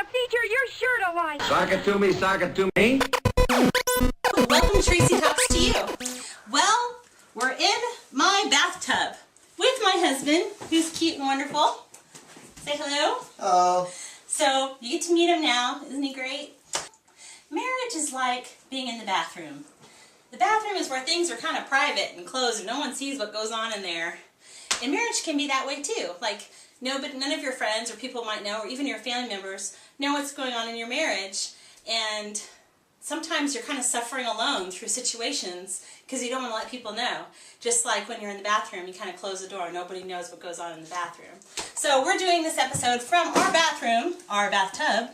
a feature you're sure to like. Sock it to me, sock it to me. Welcome to Tracy Talks to You. Well, we're in my bathtub with my husband, who's cute and wonderful. Say hello. Oh. So, you get to meet him now. Isn't he great? Marriage is like being in the bathroom. The bathroom is where things are kind of private and closed and no one sees what goes on in there. And marriage can be that way too. Like, none of your friends or people might know, or even your family members, know what's going on in your marriage. And sometimes you're kind of suffering alone through situations because you don't want to let people know. Just like when you're in the bathroom, you kind of close the door. Nobody knows what goes on in the bathroom. So we're doing this episode from our bathroom, our bathtub,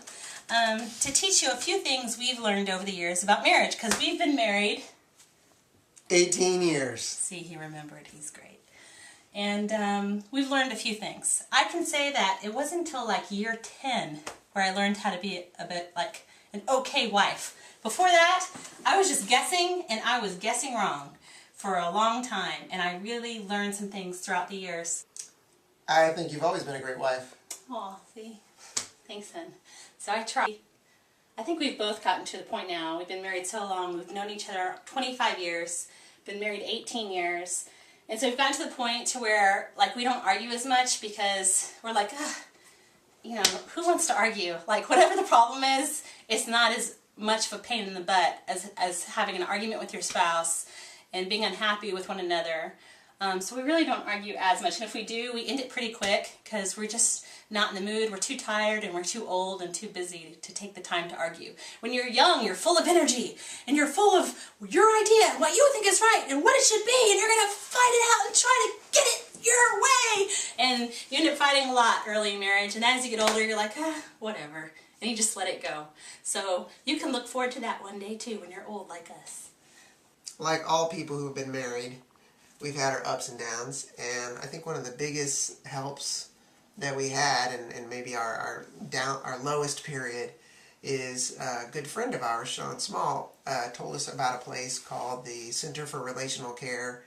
to teach you a few things we've learned over the years about marriage. Because we've been married 18 years. See, he remembered. He's great. And we've learned a few things. I can say that it wasn't until like year 10 where I learned how to be a bit like an okay wife. Before that, I was just guessing, and I was guessing wrong for a long time. And I really learned some things throughout the years. I think you've always been a great wife. Oh, see? Thanks, hon. So I try. I think we've both gotten to the point now. We've been married so long. We've known each other 25 years. Been married 18 years. And so we've gotten to the point to where, like, we don't argue as much because we're like, you know, who wants to argue? Like, whatever the problem is, it's not as much of a pain in the butt as having an argument with your spouse and being unhappy with one another. So we really don't argue as much. And if we do, we end it pretty quick because we're just not in the mood. We're too tired and we're too old and too busy to take the time to argue. When you're young, you're full of energy and you're full of your idea and what you think is right and what it should be, and you're going to fight it out and try to get it your way. And you end up fighting a lot early in marriage, and as you get older, you're like, whatever. And you just let it go. So you can look forward to that one day too when you're old like us. Like all people who've been married, we've had our ups and downs, and I think one of the biggest helps that we had, and maybe our lowest period, is a good friend of ours, Sean Small, told us about a place called the Center for Relational Care,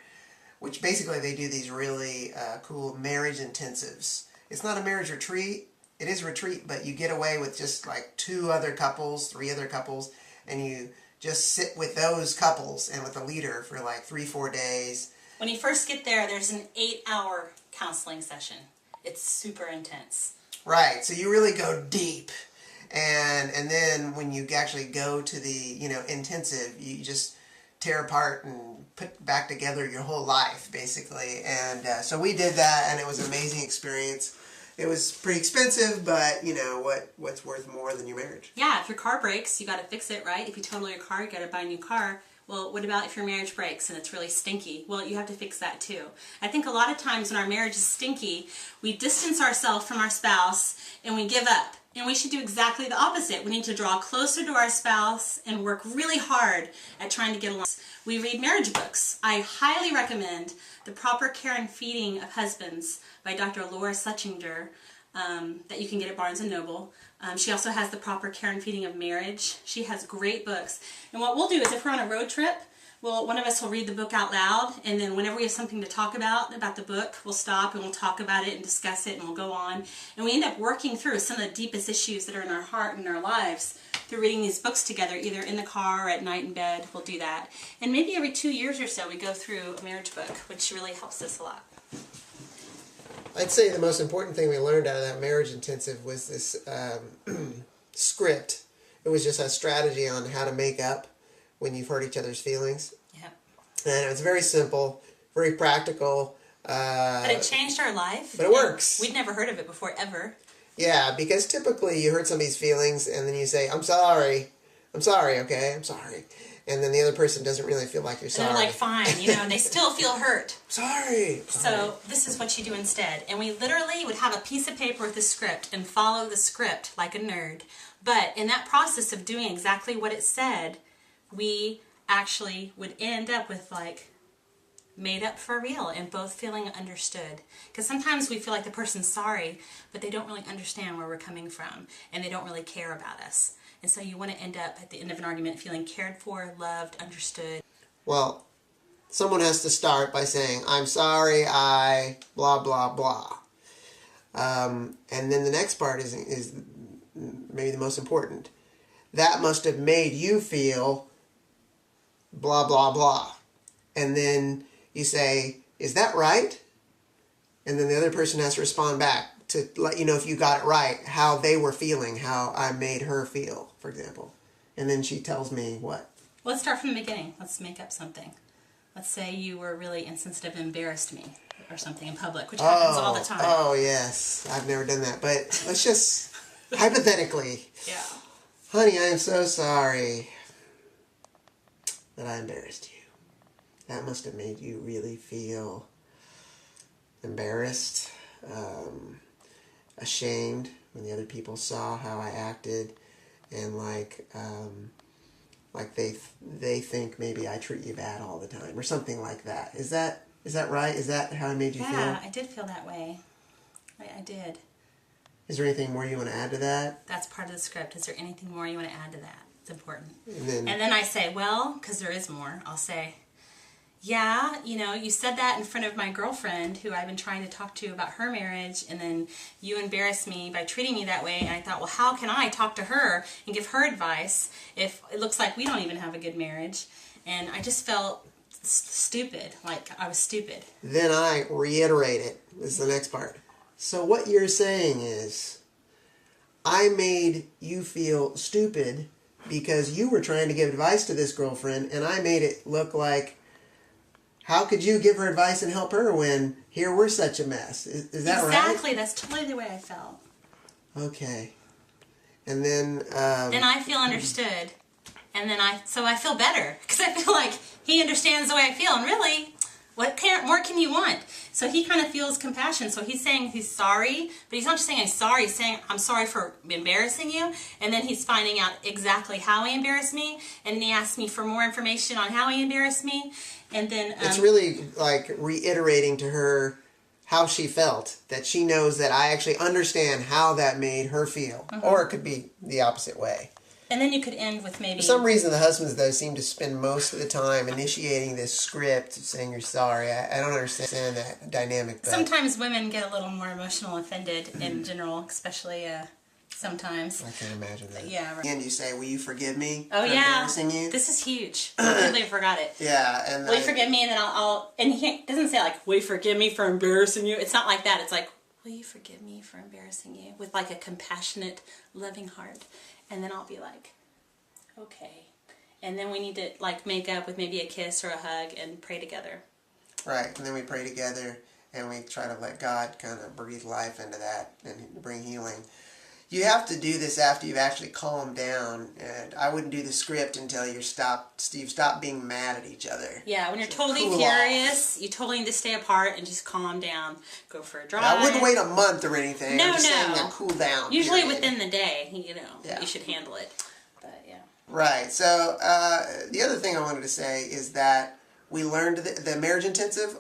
which basically they do these really cool marriage intensives. It's not a marriage retreat. It is a retreat, but you get away with just like 2 other couples, 3 other couples, and you just sit with those couples and with a leader for like 3-4 days. When you first get there, there's an 8-hour counseling session. It's super intense. Right, so you really go deep. And then when you actually go to the, intensive, you just tear apart and put back together your whole life, basically. And so we did that, and it was an amazing experience. It was pretty expensive, but, what's worth more than your marriage? Yeah, if your car breaks, you got to fix it, right? If you total your car, you got to buy a new car. Well, what about if your marriage breaks and it's really stinky? Well, you have to fix that too. I think a lot of times when our marriage is stinky, we distance ourselves from our spouse and we give up. And we should do exactly the opposite. We need to draw closer to our spouse and work really hard at trying to get along. We read marriage books. I highly recommend The Proper Care and Feeding of Husbands by Dr. Laura Suchinger, that you can get at Barnes & Noble. She also has The Proper Care and Feeding of Marriage. She has great books. And what we'll do is if we're on a road trip, one of us will read the book out loud, and then whenever we have something to talk about the book, we'll stop and we'll talk about it and discuss it, and we'll go on. And we end up working through some of the deepest issues that are in our heart and our lives through reading these books together, either in the car or at night in bed. We'll do that. And maybe every 2 years or so we go through a marriage book, which really helps us a lot. I'd say the most important thing we learned out of that marriage intensive was this script. It was just a strategy on how to make up when you've hurt each other's feelings. Yep. And it was very simple, very practical. But it changed our life. But it works. We'd never heard of it before, ever. Yeah, because typically you hurt somebody's feelings and then you say, I'm sorry, okay, I'm sorry. And then the other person doesn't really feel like you're sorry. And they're like, fine, and they still feel hurt. Sorry. So this is what you do instead. And we literally would have a piece of paper with a script and follow the script like a nerd. But in that process of doing exactly what it said, we actually would end up with like made up for real and both feeling understood. Because sometimes we feel like the person's sorry, but they don't really understand where we're coming from and they don't really care about us. And so you want to end up at the end of an argument feeling cared for, loved, understood. Well, someone has to start by saying, I'm sorry, I blah, blah, blah. And then the next part is maybe the most important. That must have made you feel blah, blah, blah. And then you say, is that right? And then the other person has to respond back to let you know if you got it right, how they were feeling, how I made her feel, for example. And then she tells me what? Let's start from the beginning. Let's make up something. Let's say you were really insensitive and embarrassed me or something in public, which happens all the time. Oh, yes. I've never done that. But let's just, hypothetically. Yeah. Honey, I am so sorry that I embarrassed you. That must have made you really feel embarrassed, ashamed when the other people saw how I acted, and like they think maybe I treat you bad all the time or something like that. Is that right? Is that how I made you feel? Yeah, I did feel that way. I did. Is there anything more you want to add to that? That's part of the script. Is there anything more you want to add to that? It's important. And then I say, well, because there is more, I'll say, yeah, you said that in front of my girlfriend who I've been trying to talk to about her marriage, and then you embarrassed me by treating me that way, and I thought, well, how can I talk to her and give her advice if it looks like we don't even have a good marriage? And I just felt stupid, like I was stupid. Then I reiterate it. This is the next part. So what you're saying is, I made you feel stupid because you were trying to give advice to this girlfriend, and I made it look like, how could you give her advice and help her when here we're such a mess? Is that right? Exactly. That's totally the way I felt. Okay. And then... then I feel understood. And then I feel better. Because I feel like he understands the way I feel. And really, what more can you want? So he kind of feels compassion. So he's saying he's sorry. But he's not just saying I'm sorry. He's saying I'm sorry for embarrassing you. And then he's finding out exactly how he embarrassed me. And then he asks me for more information on how he embarrassed me. And then... it's really like reiterating to her how she felt. That she knows that I actually understand how that made her feel. Mm-hmm. Or it could be the opposite way. And then you could end with maybe... For some reason, the husbands, though, seem to spend most of the time initiating this script, saying you're sorry. I don't understand that dynamic. But sometimes women get a little more emotional, offended in general, especially sometimes. I can imagine that. Yeah. Right. And you say, will you forgive me for embarrassing you? This is huge. I completely forgot it. Yeah. And will you forgive me? And then I'll and he doesn't say like, will you forgive me for embarrassing you? It's not like that. It's like, will you forgive me for embarrassing you? With like a compassionate, loving heart. And then I'll be like, okay. And then we need to like make up with maybe a kiss or a hug and pray together. Right. And then we pray together and we try to let God kind of breathe life into that and bring healing. You have to do this after you've actually calmed down. And I wouldn't do the script until you stop being mad at each other. Yeah, when you're totally furious, you totally need to stay apart and just calm down. Go for a drive. I wouldn't wait a month or anything. No, I'm just saying that cool down. Usually period. within the day, you should handle it. But yeah. Right. So the other thing I wanted to say is that we learned the marriage intensive.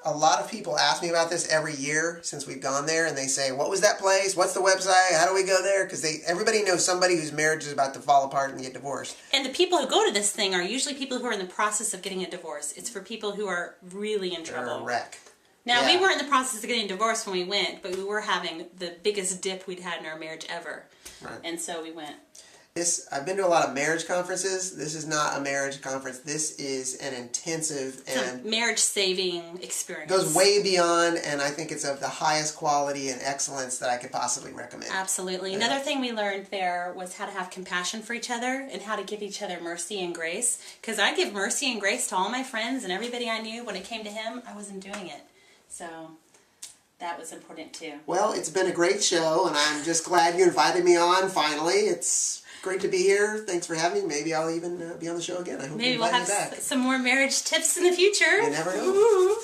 A lot of people ask me about this every year since we've gone there, and they say, what was that place? What's the website? How do we go there? Because everybody knows somebody whose marriage is about to fall apart and get divorced. And the people who go to this thing are usually people who are in the process of getting a divorce. It's for people who are really in trouble. Or a wreck. Now, we weren't in the process of getting divorced when we went, but we were having the biggest dip we'd had in our marriage ever. Right. And so we went. I've been to a lot of marriage conferences. This is not a marriage conference. This is an intensive and marriage-saving experience. Goes way beyond, and I think it's of the highest quality and excellence that I could possibly recommend. Absolutely. Another thing we learned there was how to have compassion for each other and how to give each other mercy and grace. Because I give mercy and grace to all my friends and everybody I knew. When it came to him, I wasn't doing it. So that was important too. Well, it's been a great show, and I'm just glad you invited me on finally. It's great to be here. Thanks for having me. Maybe I'll even be on the show again. I hope you invite me back. Maybe we'll have some more marriage tips in the future. You never know. Ooh.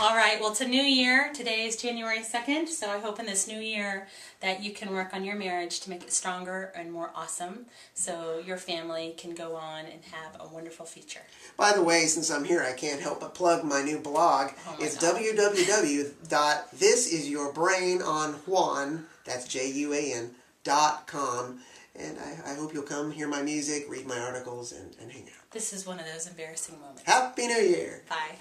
All right. Well, it's a new year. Today is January 2nd, so I hope in this new year that you can work on your marriage to make it stronger and more awesome so your family can go on and have a wonderful future. By the way, since I'm here, I can't help but plug my new blog. It's www.thisisyourbrainonjuan, that's JUAN.com. And I hope you'll come hear my music, read my articles, and hang out. This is one of those embarrassing moments. Happy New Year! Bye.